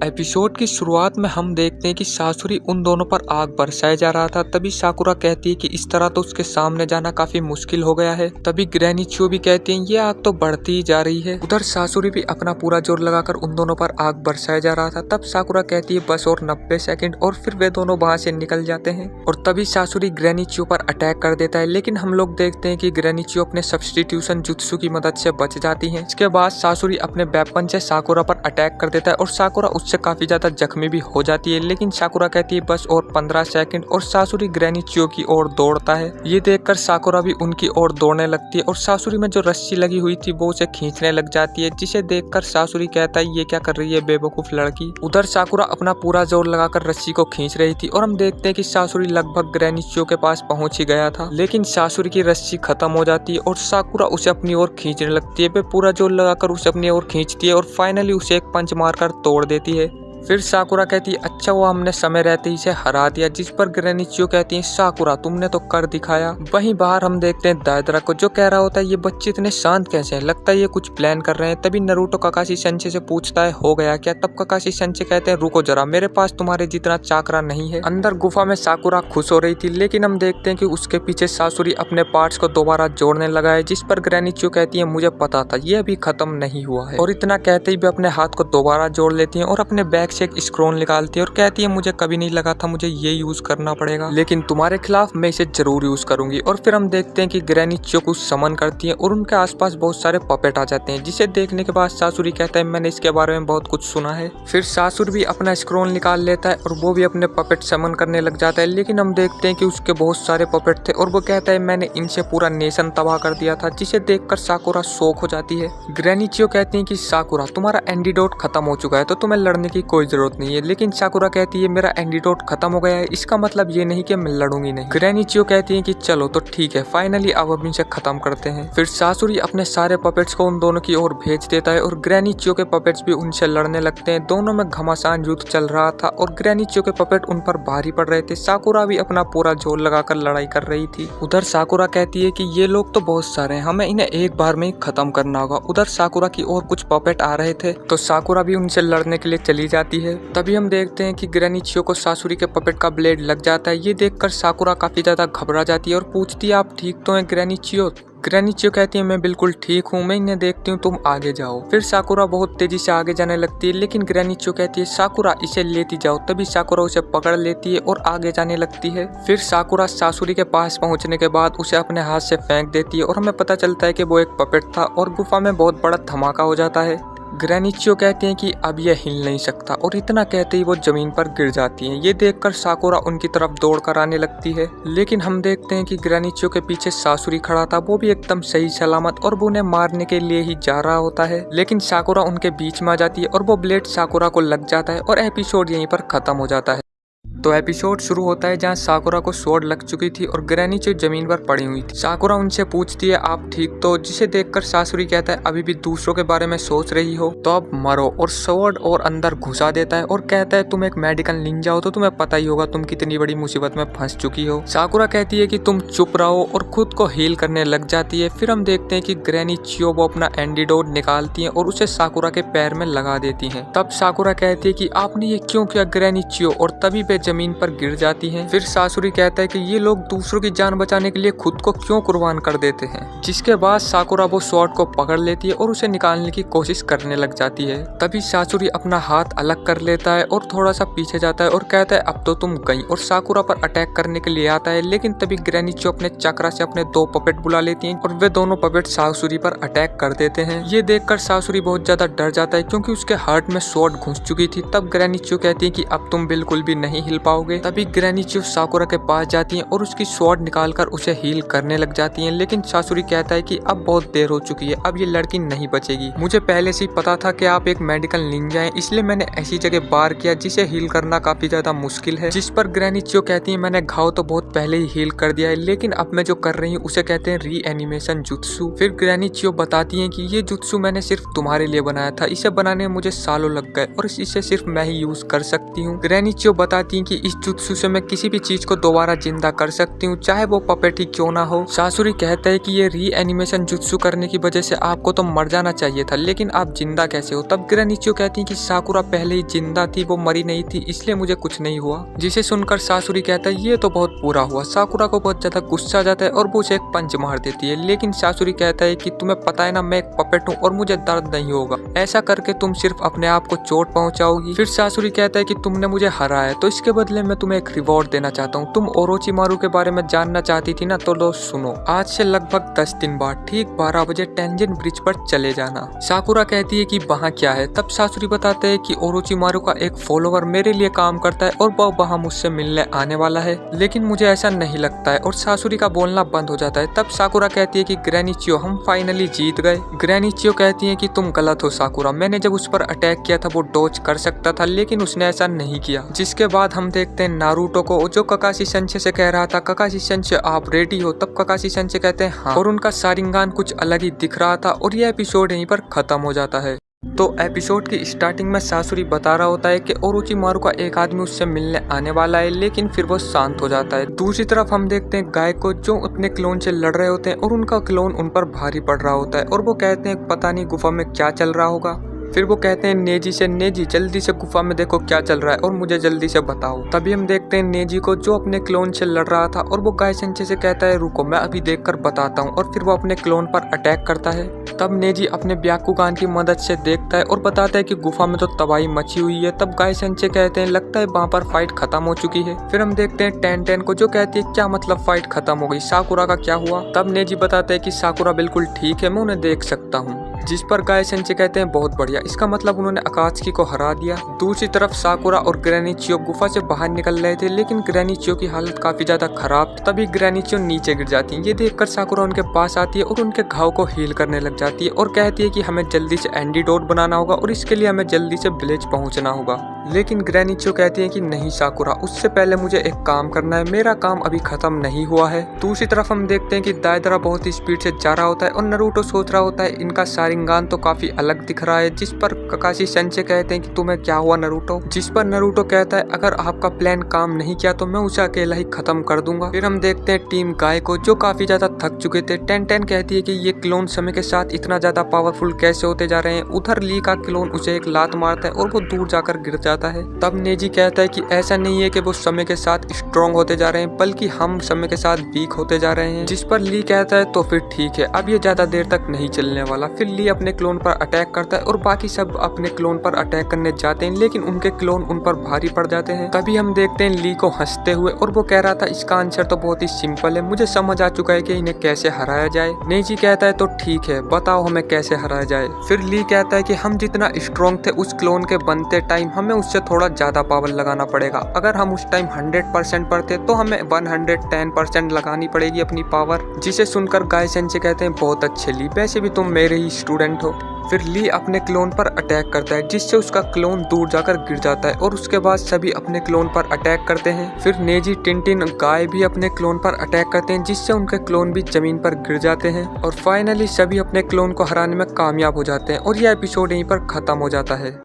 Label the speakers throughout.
Speaker 1: Episode की शुरुआत में हम देखते हैं कि सासुरी उन दोनों पर आग बरसाया जा रहा था। तभी साकुरा कहती है कि इस तरह तो उसके सामने जाना काफी मुश्किल हो गया है। तभी ग्रैनी चियो भी कहती है ये आग तो बढ़ती ही जा रही है। उधर सासुरी भी अपना पूरा जोर लगाकर उन दोनों पर आग बरसाया जा रहा था। तब साकुरा कहती है बस और 90 सेकंड और फिर वे दोनों वहां से निकल जाते हैं। और तभी सासुरी ग्रैनी चियो पर अटैक कर देता है, लेकिन हम लोग देखते हैं कि ग्रैनी चियो अपने सब्स्टिट्यूशन जुत्सु की मदद से बच जाती है। इसके बाद सासुरी अपने वेपन से साकुरा पर अटैक कर देता है और साकुरा उससे काफी ज्यादा जख्मी भी हो जाती है। लेकिन साकुरा कहती है बस और 15 सेकंड और सासुरी ग्रैनी चियो की ओर दौड़ता है। ये देखकर साकुरा भी उनकी ओर दौड़ने लगती है और सासुरी में जो रस्सी लगी हुई थी वो उसे खींचने लग जाती है, जिसे देखकर सासुरी कहता है ये क्या कर रही है बेवकूफ लड़की। उधर साकुरा अपना पूरा जोर लगाकर रस्सी को खींच रही थी और हम देखते हैं कि सासुरी लगभग ग्रैनी चियो के पास पहुंच ही गया था, लेकिन सासुरी की रस्सी खत्म हो जाती है और साकुरा उसे अपनी ओर खींचने लगती है। वे पूरा जोर लगाकर उसे अपनी ओर खींचती है और फाइनली उसे एक पंच मारकर तोड़ देती है। फिर साकुरा कहती है अच्छा हुआ हमने समय रहते ही इसे हरा दिया, जिस पर ग्रैनी चियो कहती है साकुरा तुमने तो कर दिखाया। वहीं बाहर हम देखते हैं दादरा को, जो कह रहा होता है ये बच्चे इतने शांत कैसे हैं, लगता है ये कुछ प्लान कर रहे हैं। तभी नारुतो काकाशी सेंसे से पूछता है हो गया क्या। तब काकाशी सेंसे कहते हैं रुको जरा, मेरे पास तुम्हारे जितना चाकरा नहीं है। अंदर गुफा में साकुरा खुश हो रही थी, लेकिन हम देखते हैं कि उसके पीछे सासुरी अपने पार्ट्स को दोबारा जोड़ने लगा है, जिस पर ग्रैनी चियो कहती है मुझे पता था ये अभी खत्म नहीं हुआ है। और इतना कहते ही भी अपने हाथ को दोबारा जोड़ लेती है और अपने बैग से एक स्क्रोन निकालती है और कहती है मुझे कभी नहीं लगा था मुझे ये यूज करना पड़ेगा, लेकिन तुम्हारे खिलाफ मैं इसे जरूर यूज करूंगी। और फिर हम देखते हैं कि ग्रैनी चियो को समन करती है और उनके आसपास बहुत सारे पपेट आ जाते हैं, जिसे देखने के बाद सासुरी कहता है मैंने इसके बारे में बहुत कुछ सुना है। फिर सासुर भी अपना स्क्रोन निकाल लेता है और वो भी अपने पपेट समन करने लग जाता है, लेकिन हम देखते हैं कि उसके बहुत सारे पपेट थे और वो कहता है मैंने इनसे पूरा नेशन तबाह कर दिया था, जिसे देखकर साकुरा शॉक हो जाती है। ग्रैनी चियो कहती है कि साकुरा तुम्हारा एंटीडोट खत्म हो चुका है तो तुम्हें लड़ने की कोई जरूरत नहीं है, लेकिन साकुरा कहती है मेरा एंटीडोट खत्म हो गया है, इसका मतलब ये नहीं कि मैं लड़ूंगी नहीं। ग्रैनी चियो कहती है कि चलो तो ठीक है, फाइनली अब हम इसे खत्म करते हैं। फिर सासुरी अपने सारे पपेट्स को उन दोनों की ओर भेज देता है और ग्रैनी चियो के पपेट्स भी उनसे लड़ने लगते हैं। दोनों में घमासान युद्ध चल रहा था और ग्रैनी चियो के पपेट उन पर भारी पड़ रहे थे। साकुरा भी अपना पूरा जोर लगाकर लड़ाई कर रही थी। उधर साकुरा कहती है कि ये लोग तो बहुत सारे हैं, हमें इन्हें एक बार में ही खत्म करना होगा। उधर साकुरा की ओर कुछ पपेट आ रहे थे तो साकुरा भी उनसे लड़ने के लिए चली जाती है। तभी हम देखते हैं कि ग्रैनी चियो को सासुरी के पपेट का ब्लेड लग जाता है। ये देखकर साकुरा काफी ज्यादा घबरा जाती है और पूछती है आप ठीक तो हैं ग्रैनी चियो। ग्रैनी चियो कहती है मैं बिल्कुल ठीक हूँ, मैं इन्हें देखती हूँ, तुम आगे जाओ। फिर साकुरा बहुत तेजी से आगे जाने लगती है, लेकिन ग्रैनी चियो कहती है साकुरा इसे लेती जाओ। तभी साकुरा उसे पकड़ लेती है और आगे जाने लगती है। फिर साकुरा सासुरी के पास पहुंचने के बाद उसे अपने हाथ से फेंक देती है और हमें पता चलता है कि वो एक पपेट था और गुफा में बहुत बड़ा धमाका हो जाता है। ग्रैनी चियो कहते हैं कि अब यह हिल नहीं सकता और इतना कहते ही वो जमीन पर गिर जाती हैं। ये देखकर साकुरा उनकी तरफ दौड़कर आने लगती है, लेकिन हम देखते हैं कि ग्रैनी चियो के पीछे सासुरी खड़ा था, वो भी एकदम सही सलामत और वो उन्हें मारने के लिए ही जा रहा होता है। लेकिन साकुरा उनके बीच में आ जाती है और वो ब्लेड साकुरा को लग जाता है और एपिसोड यहीं पर खत्म हो जाता है। तो एपिसोड शुरू होता है जहाँ साकुरा को स्वॉर्ड लग चुकी थी और ग्रैनी चियो जमीन पर पड़ी हुई थी। साकुरा उनसे पूछती है आप ठीक तो, जिसे देखकर सासुरी कहता है अभी भी दूसरों के बारे में सोच रही हो तो अब मरो, और स्वॉर्ड और अंदर घुसा देता है और कहता है तुम एक मेडिकल निंजा हो तो तुम्हें पता ही होगा तुम कितनी बड़ी मुसीबत में फंस चुकी हो। साकुरा कहती है कि तुम चुप रहो और खुद को हील करने लग जाती है। फिर हम देखते हैं कि ग्रैनी चियो वो अपना एंटीडोट निकालती है और उसे साकुरा के पैर में लगा देती है। तब साकुरा कहती है कि आपने ये क्यों किया ग्रैनी चियो, और तभी वे जमीन पर गिर जाती हैं। फिर सासुरी कहता है कि ये लोग दूसरों की जान बचाने के लिए खुद को क्यों कुर्बान कर देते हैं। जिसके बाद साकुरा वो स्वॉर्ड को पकड़ लेती है और उसे निकालने की कोशिश करने लग जाती है। तभी सासुरी अपना हाथ अलग कर लेता है और थोड़ा सा पीछे जाता है और कहता है अब तो तुम गई, और साकुरा पर अटैक करने के लिए आता है। लेकिन तभी ग्रैनी चियो अपने चक्रा से अपने 2 पपेट बुला लेती हैं और वे दोनों पपेट सासुरी पर अटैक कर देते हैं। ये देखकर सासुरी बहुत ज्यादा डर जाता है क्योंकि उसके हार्ट में स्वॉर्ड घुस चुकी थी। तब ग्रैनी चियो कहती है कि अब तुम बिल्कुल भी नहीं हिल पाओगे। तभी ग्रैनी चियो साकुरा के पास जाती हैं और उसकी स्वॉर्ड निकालकर उसे हील करने लग जाती हैं, लेकिन सासुरी कहता है कि अब बहुत देर हो चुकी है, अब ये लड़की नहीं बचेगी। मुझे पहले से ही पता था कि आप एक मेडिकल निंजा हैं, इसलिए मैंने ऐसी जगह बार किया जिसे हील करना काफी ज्यादा मुश्किल है। जिस पर ग्रैनी चियो कहती है मैंने घाव तो बहुत पहले ही हील कर दिया है, लेकिन अब मैं जो कर रही हूँ उसे कहते हैं रीएनिमेशन जुत्सु। फिर ग्रैनी चियो बताती है कि ये जुत्सु मैंने सिर्फ तुम्हारे लिए बनाया था, इसे बनाने में मुझे सालों लग गए और इसे सिर्फ मैं ही यूज कर सकती हूँ। ग्रैनी चियो बताती है कि इस जुत्सु से मैं किसी भी चीज को दोबारा जिंदा कर सकती हूँ, चाहे वो पपेट ही क्यों ना हो। सासुरी कहता है कि ये री एनिमेशन जुत्सु करने की वजह से आपको तो मर जाना चाहिए था, लेकिन आप जिंदा कैसे हो। तब ग्रेनिचियो कहती है कि साकुरा पहले ही जिंदा थी, वो मरी नहीं थी, इसलिए मुझे कुछ नहीं हुआ। जिसे सुनकर सासुरी कहता है ये तो बहुत बुरा हुआ। साकुरा को बहुत ज्यादा गुस्सा आ जाता है और वो उसे एक पंच मार देती है, लेकिन सासुरी कहता है कि तुम्हें पता है ना मैं एक पपेट हूँ और मुझे दर्द नहीं होगा, ऐसा करके तुम सिर्फ अपने आप को चोट पहुंचाओगी। फिर सासुरी कहता है कि तुमने मुझे हराया तो इसके बदले मैं तुम्हें एक रिवॉर्ड देना चाहता हूँ। तुम ओरोचिमारू के बारे में जानना चाहती थी ना, तो लो सुनो, आज से लगभग 10 दिन बाद ठीक 12 बजे टेंजिन ब्रिज पर चले जाना। साकुरा कहती है कि वहाँ क्या है। तब सासुरी बताते है कि ओरोचिमारू का एक फॉलोवर मेरे लिए काम करता है और वह वहाँ मुझसे मिलने आने वाला है, लेकिन मुझे ऐसा नहीं लगता है। और सासुरी का बोलना बंद हो जाता है। तब साकुरा कहती है कि ग्रेनिचियो हम फाइनली जीत गए। ग्रेनिचियो कहती है कि तुम गलत हो साकुरा, मैंने जब उस पर अटैक किया था वो डॉज कर सकता था, लेकिन उसने ऐसा नहीं किया। जिसके बाद हम देखते हैं नारुतो को, जो ककाशी सेंसे से कह रहा था ककाशी सेंसे आप रेडी हो। तब ककाशी सेंसे कहते हैं हाँ, और उनका शारिंगान कुछ अलग ही दिख रहा था। और यह एपिसोड यहीं पर खत्म हो जाता है। तो एपिसोड की स्टार्टिंग में सासुरी बता रहा होता है कि ओरोचिमारू का एक आदमी उससे मिलने आने वाला है, लेकिन फिर वो शांत हो जाता है। दूसरी तरफ हम देखते हैं गाय को, जो अपने क्लोन से लड़ रहे होते हैं और उनका क्लोन उन पर भारी पड़ रहा होता है और वो कहते हैं पता नहीं गुफा में क्या चल रहा होगा। फिर वो कहते हैं नेजी से, नेजी जल्दी से गुफा में देखो क्या चल रहा है और मुझे जल्दी से बताओ। तभी हम देखते हैं नेजी को, जो अपने क्लोन से लड़ रहा था और वो गाय सेंचे से कहता है रुको मैं अभी देखकर बताता हूँ, और फिर वो अपने क्लोन पर अटैक करता है। तब नेजी अपने ब्याकुगान की मदद से देखता है और बताता है कि गुफा में तो तबाही मची हुई है। तब गाय सेंचे कहते हैं लगता है वहाँ पर फाइट खत्म हो चुकी है। फिर हम देखते हैं टेन टेन को, जो कहती है क्या मतलब फाइट खत्म हो गई, साकुरा का क्या हुआ। तब नेजी बताता है कि साकुरा बिल्कुल ठीक है, मैं उन्हें देख सकता हूँ। जिस पर गाय सेंचे कहते हैं बहुत बढ़िया, इसका मतलब उन्होंने अकात्सुकी को हरा दिया। दूसरी तरफ साकुरा और ग्रेनिचियो गुफा से बाहर निकल रहे थे, लेकिन ग्रेनिचियो की हालत काफी ज्यादा खराब। तभी ग्रेनिचियो नीचे गिर जाती है। ये देखकर साकुरा उनके पास आती है और उनके घाव को हील करने लग जाती है और कहती है कि हमें जल्दी से एंटीडोट बनाना होगा और इसके लिए हमें जल्दी से विलेज पहुंचना होगा। लेकिन ग्रेनिचियो कहती है कि नहीं साकुरा, उससे पहले मुझे एक काम करना है, मेरा काम अभी खत्म नहीं हुआ है। दूसरी तरफ हम देखते हैं कि दायदरा बहुत ही स्पीड से जा रहा होता है और नारुतो सोच रहा होता है इनका शारिंगान तो काफी अलग दिख रहा है। जिस पर ककाशी सेंसे कहते हैं कि तुम्हें क्या हुआ नारुतो। जिस पर नारुतो कहता है अगर आपका प्लान काम नहीं किया तो मैं उसे अकेला ही खत्म कर दूंगा। फिर हम देखते हैं टीम गाय को, जो काफी ज्यादा थक चुके थे। टेन टेन कहती है कि ये क्लोन समय के साथ इतना ज्यादा पावरफुल कैसे होते जा रहे हैं। उधर ली का क्लोन उसे एक लात मारता है और वो दूर जाकर गिर जाता है। तब नेजी कहता है कि ऐसा नहीं है कि वो समय के साथ स्ट्रॉन्ग होते जा रहे हैं, बल्कि हम समय के साथ वीक होते जा रहे हैं। जिस पर ली कहता है तो फिर ठीक है, अब ये ज्यादा देर तक नहीं चलने वाला। फिर ली अपने क्लोन पर अटैक करता है और बाकी सब अपने क्लोन पर अटैक करने जाते हैं, लेकिन उनके क्लोन उन पर भारी पड़ जाते हैं। तभी हम देखते हैं ली को हंसते हुए और वो कह रहा था इसका आंसर तो बहुत ही सिंपल है, मुझे समझ आ चुका है कि इन्हें कैसे हराया जाए। नेजी कहता है तो ठीक है, बताओ हमें कैसे हराया जाए। फिर ली कहता है कि हम जितना स्ट्रॉन्ग थे उस क्लोन के बनते टाइम हमें उससे थोड़ा ज्यादा पावर लगाना पड़ेगा। अगर हम उस टाइम 100% पर थे तो हमें 110% लगानी पड़ेगी अपनी पावर। जिसे सुनकर गाय सेंसे कहते हैं बहुत अच्छे ली, वैसे भी तुम मेरे ही स्टूडेंट हो। फिर ली अपने क्लोन पर अटैक करता है, जिससे उसका क्लोन दूर जाकर गिर जाता है और उसके बाद सभी अपने क्लोन पर अटैक करते हैं। फिर नेजी, टिनटिन, गाय भी अपने क्लोन पर अटैक करते हैं, जिससे उनके क्लोन भी जमीन पर गिर जाते हैं और फाइनली सभी अपने क्लोन को हराने में कामयाब हो जाते हैं और यह एपिसोड यहीं पर खत्म हो जाता है।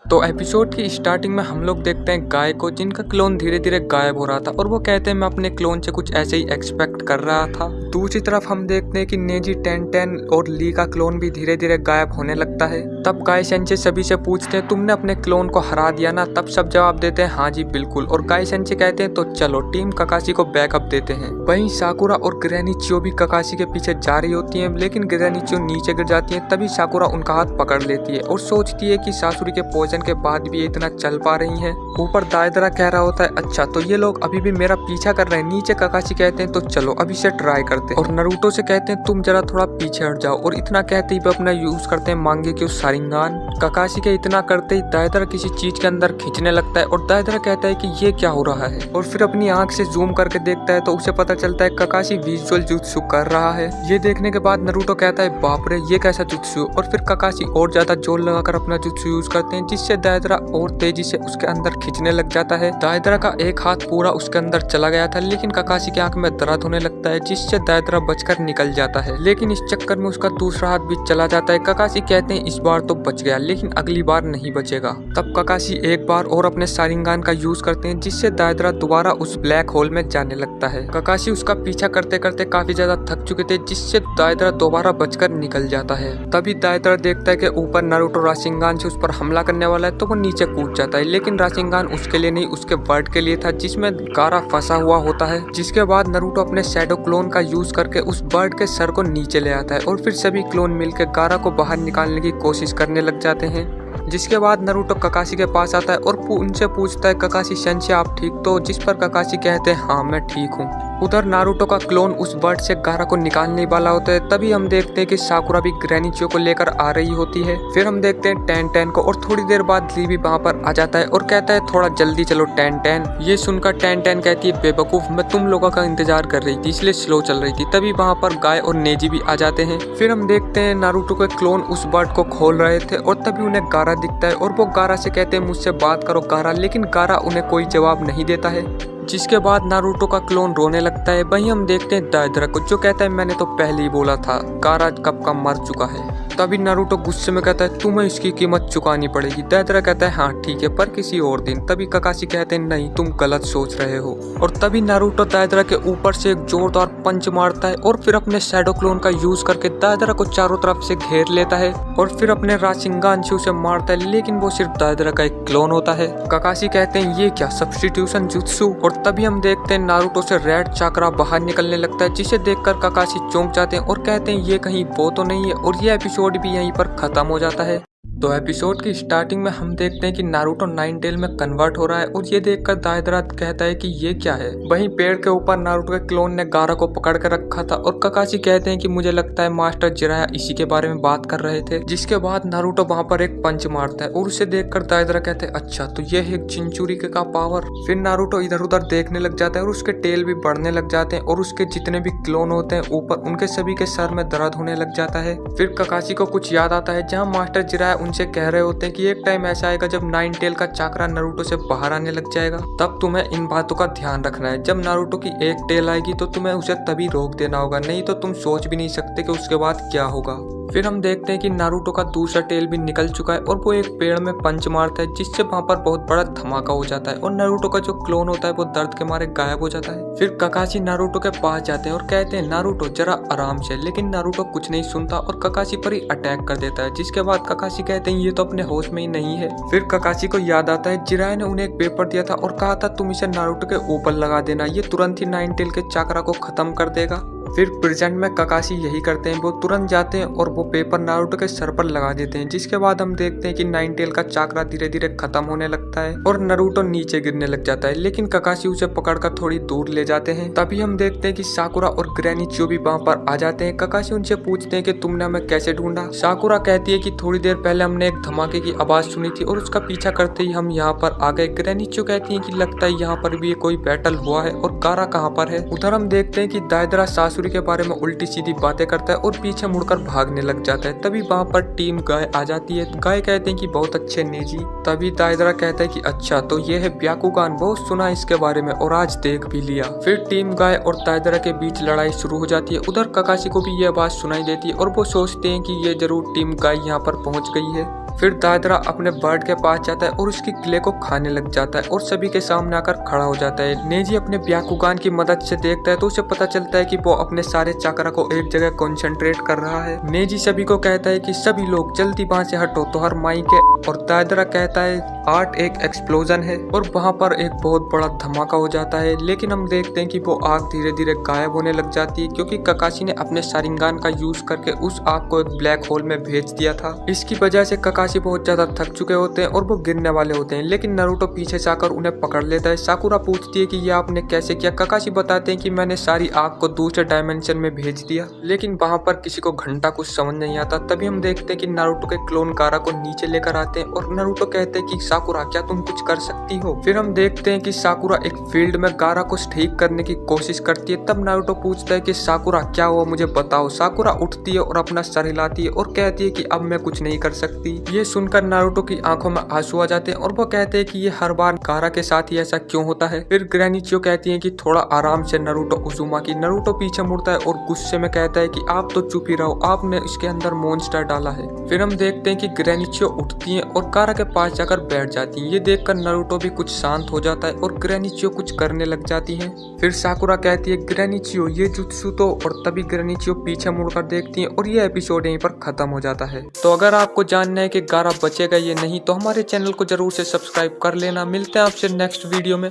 Speaker 1: तो एपिसोड की स्टार्टिंग में हम लोग देखते हैं गाय को, जिनका क्लोन धीरे धीरे गायब हो रहा था और वो कहते हैं मैं अपने क्लोन से कुछ ऐसे ही एक्सपेक्ट कर रहा था। दूसरी तरफ हम देखते हैं कि नेजी, टेन टेन और ली का क्लोन भी धीरे धीरे गायब होने लगता है। तब गाय सेंसे सभी से पूछते हैं तुमने अपने क्लोन को हरा दिया ना। तब सब जवाब देते हैं हाँ जी बिल्कुल। और गाय सेंसे कहते हैं तो चलो टीम ककाशी को बैकअप देते हैं। वहीं साकुरा और ग्रेनिचियो भी ककाशी के पीछे जा रही होती है, लेकिन ग्रेनिचियो नीचे गिर जाती है। तभी साकुरा उनका हाथ पकड़ लेती है और सोचती है कि सासुरी के पोजन के बाद भी ये इतना चल पा रही हैं। ऊपर दायदरा कह रहा होता है अच्छा तो ये लोग अभी भी मेरा पीछा कर रहे हैं। नीचे ककाशी कहते हैं तो चलो अभी से ट्राई करते हैं। और नारुतो से कहते हैं तुम जरा थोड़ा पीछे हट जाओ। और इतना कहते ही वे अपना यूज करते हैं मांगे क्यों शारिंगान। ककाशी के इतना करते ही दायदरा किसी चीज के अंदर खींचने लगता है और दायदरा कहता है कि ये क्या हो रहा है। और फिर अपनी आंख से जूम करके देखता है तो उसे पता चलता है ककाशी विजुअल जुत्सु कर रहा है। ये देखने के बाद नारुतो कहता है बाप रे ये कैसा जुत्सु। और फिर ककाशी और ज्यादा जोर लगाकर अपना जुत्सु यूज करते हैं, जिससे दायदरा और तेजी से उसके अंदर खींचने लग जाता है। दायदरा का एक हाथ पूरा उसके अंदर चला गया था, लेकिन ककाशी की आंख में दर्द होने लगता है, जिससे दायदरा बचकर निकल जाता है, लेकिन इस चक्कर में उसका दूसरा हाथ भी चला जाता है। ककाशी कहते हैं इस बार तो बच गया, लेकिन अगली बार नहीं बचेगा। तब ककाशी एक बार और अपने शारिंगान का यूज करते हैं, जिससे दायदरा दोबारा उस ब्लैक होल में जाने लगता है। ककाशी उसका पीछा करते करते काफी ज्यादा थक चुके थे, जिससे दायदरा दोबारा बचकर निकल जाता है। तभी दायदरा देखता है कि ऊपर नारुतो राशिंगान से उस पर हमला करने वाला है, तो वो नीचे कूद जाता है, लेकिन राशिंगान उसके लिए नहीं, उसके बर्ड के लिए था, जिसमें गारा फंसा हुआ होता है। जिसके बाद नारुतो अपने शैडो क्लोन का यूज करके उस बर्ड के सर को नीचे ले आता है और फिर सभी क्लोन मिलकर गारा को बाहर निकालने की कोशिश करने लग जाते हैं। जिसके बाद नारुतो ककाशी के पास आता है और उनसे पूछता है, ककाशी सेंसे आप ठीक तो? जिस पर ककाशी कहते हैं हाँ मैं ठीक हूँ। उधर नारुतो का क्लोन उस बर्ड से गारा को निकालने वाला होता है। तभी हम देखते हैं कि साकुरा भी ग्रैनीचियो को लेकर आ रही होती है। फिर हम देखते हैं टेन टेन को, और थोड़ी देर बाद ली भी वहाँ पर आ जाता है और कहता है थोड़ा जल्दी चलो टेन टेन। ये सुनकर टेन टेन कहती है बेवकूफ, मैं तुम लोगों का इंतजार कर रही थी इसलिए स्लो चल रही थी। तभी वहाँ पर गाय और नेजी भी आ जाते हैं। फिर हम देखते हैं नारुतो के क्लोन उस बर्ड को खोल रहे थे और तभी उन्हें गारा दिखता है और वो गारा से कहते हैं मुझसे बात करो गारा, लेकिन गारा उन्हें कोई जवाब नहीं देता है। जिसके बाद नारुतो का क्लोन रोने लगता है। वहीं हम देखते हैं दायदरा को, जो कहता है मैंने तो पहले ही बोला था गारा कब का मर चुका है। तभी नारुतो गुस्से में कहता है तुम्हें इसकी कीमत चुकानी पड़ेगी। दायदरा कहता है हाँ ठीक है, पर किसी और दिन। तभी ककाशी कहते हैं नहीं तुम गलत सोच रहे हो। और तभी नारुतो दायदरा के ऊपर से एक जोरदार पंच मारता है और फिर अपने शैडो क्लोन का यूज करके दायदरा को चारों तरफ से घेर लेता है और फिर अपने राशिंगान से उसे मारता है, लेकिन वो सिर्फ दायदरा का एक क्लोन होता है। ककाशी कहते हैं ये क्या सब्स्टिट्यूशन जुत्सु। और तभी हम देखते हैं नारुतो से रेड चाकरा बाहर निकलने लगता है, जिसे देखकर ककाशी चौंक जाते हैं और कहते हैं ये कहीं वो तो नहीं है। और ये एपिसोड भी यहीं पर खत्म हो जाता है। तो एपिसोड की स्टार्टिंग में हम देखते हैं कि नारुतो नाइन टेल में कन्वर्ट हो रहा है और ये देखकर दायदरा कहता है कि ये क्या है। वहीं पेड़ के ऊपर नारुतो के क्लोन ने गारा को पकड़ कर रखा था और ककाशी कहते हैं कि मुझे लगता है मास्टर जिराया इसी के बारे में बात कर रहे थे। जिसके बाद नारुतो वहां पर एक पंच मारता है और उसे देखकर दायदरा कहते हैं अच्छा तो ये है चिंचुरी का पावर। फिर नारुतो इधर उधर देखने लग जाता है और उसके टेल भी बढ़ने लग जाते हैं और उसके जितने भी क्लोन होते हैं ऊपर उनके सभी के सर में दर्द होने लग जाता है। फिर ककाशी को कुछ याद आता है जहाँ मास्टर जिराया उनसे कह रहे होते हैं कि एक टाइम ऐसा आएगा जब नाइन टेल का चाकरा नारुतो से बाहर आने लग जाएगा, तब तुम्हें इन बातों का ध्यान रखना है। जब नारुतो की एक टेल आएगी तो तुम्हें उसे तभी रोक देना होगा, नहीं तो तुम सोच भी नहीं सकते कि उसके बाद क्या होगा। फिर हम देखते हैं कि नारुतो का दूसरा टेल भी निकल चुका है और वो एक पेड़ में पंच मारता है, जिससे वहां पर बहुत बड़ा धमाका हो जाता है और नारुतो का जो क्लोन होता है वो दर्द के मारे गायब हो जाता है। फिर ककाशी नारुतो के पास जाते हैं और कहते हैं नारुतो जरा आराम से, लेकिन नारुतो कुछ नहीं सुनता और ककाशी पर ही अटैक कर देता है। जिसके बाद ककाशी कहते हैं ये तो अपने होश में ही नहीं है। फिर ककाशी को याद आता है जिराया ने उन्हें एक पेपर दिया था और कहा था तुम इसे नारुतो के ऊपर लगा देना, ये तुरंत ही नाइन टेल के चाकरा को खत्म कर देगा। फिर प्रेजेंट में ककाशी यही करते हैं, वो तुरंत जाते हैं और वो पेपर नारुतो के सर पर लगा देते हैं। जिसके बाद हम देखते हैं कि नाइन टेल का चाकरा धीरे धीरे खत्म होने लगता है और नारुतो नीचे गिरने लग जाता है, लेकिन ककाशी उसे पकड़कर थोड़ी दूर ले जाते हैं। तभी हम देखते हैं कि साकुरा और ग्रैनीचियो भी वहाँ पर आ जाते हैं। ककाशी उनसे पूछते हैं कि तुमने हमें कैसे ढूंढा। साकुरा कहती है कि थोड़ी देर पहले हमने एक धमाके की आवाज सुनी थी और उसका पीछा करते ही हम यहाँ पर आ गए। ग्रैनीचियो कहती है कि लगता है यहाँ पर भी कोई बैटल हुआ है और गारा कहाँ पर है। उधर हम देखते हैं कि दायदरा सासुरी के बारे में उल्टी सीधी बातें करता है और पीछे मुड़कर भागने लग जाता है। तभी वहाँ पर टीम गाय आ जाती है। गाय कहते हैं कि बहुत अच्छे नेजी। तभी दायदरा कहता है कि अच्छा तो ये है ब्याकुगान, बहुत सुना इसके बारे में और आज देख भी लिया। फिर टीम गाय और दायदरा के बीच लड़ाई शुरू हो जाती है। उधर ककाशी को भी यह बात सुनाई देती है और वो सोचते हैं कि ये जरूर टीम गाय यहाँ पर पहुंच गई है। फिर दायदरा अपने बर्ड के पास जाता है और उसकी क्ले को खाने लग जाता है और सभी के सामने आकर खड़ा हो जाता है। नेजी अपने ब्याकुगान की मदद से देखता है तो उसे पता चलता है कि वो अपने सारे चाकरा को एक जगह कंसंट्रेट कर रहा है। नेजी सभी को कहता है कि सभी लोग जल्दी वहां से हटो तो हर माई के। और दायदरा कहता है 8 एक एक्सप्लोजन है और वहां पर एक बहुत बड़ा धमाका हो जाता है। लेकिन हम देखते हैं कि वो आग धीरे धीरे गायब होने लग जाती है, क्योंकि ककाशी ने अपने शारिंगान का यूज करके उस आग को एक ब्लैक होल में भेज दिया था। इसकी वजह से ककाशी बहुत ज्यादा थक चुके होते हैं और वो गिरने वाले होते हैं, लेकिन नारुतो पीछे से आकर उन्हें पकड़ लेता है। साकुरा पूछती है कि ये आपने कैसे किया। ककाशी बताते हैं कि मैंने सारी आग को दूसरे डायमेंशन में भेज दिया, लेकिन वहां पर किसी को घंटा कुछ समझ नहीं आता। तभी हम देखते हैं कि नारुतो के क्लोन गारा को नीचे लेकर आते हैं और नारुतो कहते हैं कि साकुरा क्या तुम कुछ कर सकती हो। फिर हम देखते हैं कि साकुरा एक फील्ड में गारा को ठीक करने की कोशिश करती है। तब नारुतो पूछता है कि साकुरा क्या हुआ मुझे बताओ। साकुरा उठती है और अपना सर हिलाती है और कहती है कि अब मैं कुछ नहीं कर सकती। ये सुनकर नारुतो की आंखों में आंसू आ जाते हैं और वो कहते हैं कि ये हर बार गारा के साथ ही ऐसा क्यों होता है। फिर ग्रैनी चियो कहती है कि थोड़ा आराम से नारुतो उजुमाकी। नारुतो पीछे मुड़ता है और गुस्से में कहता है कि आप तो चुप ही रहो, आपने इसके अंदर मॉन्स्टर डाला है। फिर हम देखते हैं कि ग्रैनी चियो उठती है और गारा के पास जाकर बैठ जाती है। ये देखकर नारुतो भी कुछ शांत हो जाता है और ग्रैनी चियो कुछ करने लग जाती है। फिर साकुरा कहती है ग्रैनी चियो ये जुत्सु तो, और तभी ग्रैनी चियो पीछे मुड़कर देखती है और ये एपिसोड यहीं पर खत्म हो जाता है। तो अगर आपको जानना है कि गारा बचेगा ये नहीं तो हमारे चैनल को जरूर से सब्सक्राइब कर लेना। मिलते हैं आपसे नेक्स्ट वीडियो में।